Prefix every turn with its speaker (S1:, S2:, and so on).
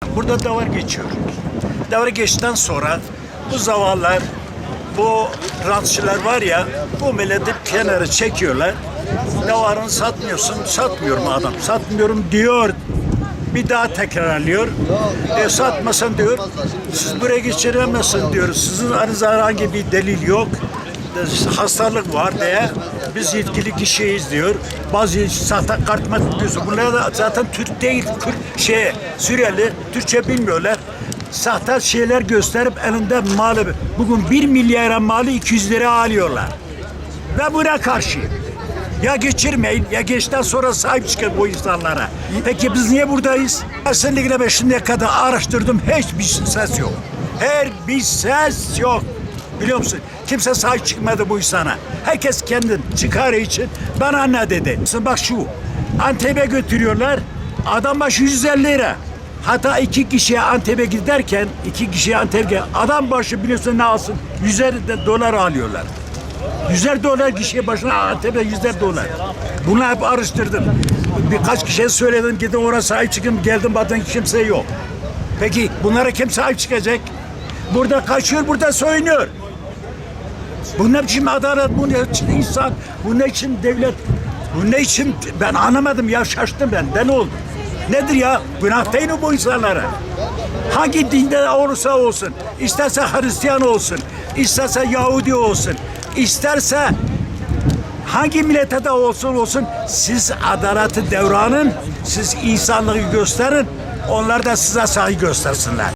S1: Burada davar geçiyor. Davar geçtikten sonra bu zavallar, bu rantçılar var ya, bu milleti kenara çekiyorlar. Davarını satmıyorsun, satmıyorum adam, satmıyorum diyor. Bir daha tekrarlıyor. Satmasın diyor. Siz buraya geçiremezsin diyor. Sizin aranızda herhangi bir delil yok. Hastalık var diye biz yetkili kişiyiz diyor. Bazı sahte kartma tutuyorsun. Bunlar da zaten Türk değil, Suriyeli, Türkçe bilmiyorlar. Sahte şeyler gösterip elinde malı, bugün 1 milyara malı 200 lira alıyorlar. Ve buna karşıyım. Ya geçirmeyin ya geçten sonra sahip çıkın bu insanlara. Peki biz niye buradayız? Kesinlikle ben şimdiye kadar araştırdım, hiçbir ses yok. Her bir ses yok. Biliyor musun? Kimse sahip çıkmadı bu insana. Herkes kendi çıkarı için bana ne dedi? Bak şu, Antep'e götürüyorlar, adam başı 150 lira. Hatta 2 kişiye Antep'e giderken, 2 kişiye Antep'e adam başı biliyorsun ne alsın? 100 dolar alıyorlar. 100 dolar kişiye başına Antep'e 100 dolar. Bunu hep araştırdım. Birkaç kişiye söyledim, gidin oraya sahip çıkın, geldim baktım kimse yok. Peki bunlara kim sahip çıkacak? Burada kaçıyor, burada soyunuyor. Bu ne biçim adalet, bu ne için insan, bu ne için devlet, bu ne için ben anlamadım ya, şaştım ben oldum. Nedir ya? Günah değil mi bu insanlara? Hangi dinde olursa olsun, isterse Hristiyan olsun, isterse Yahudi olsun, isterse hangi millete de olsun siz adaleti devranın, siz insanlığı gösterin, onlar da size saygı göstersinler.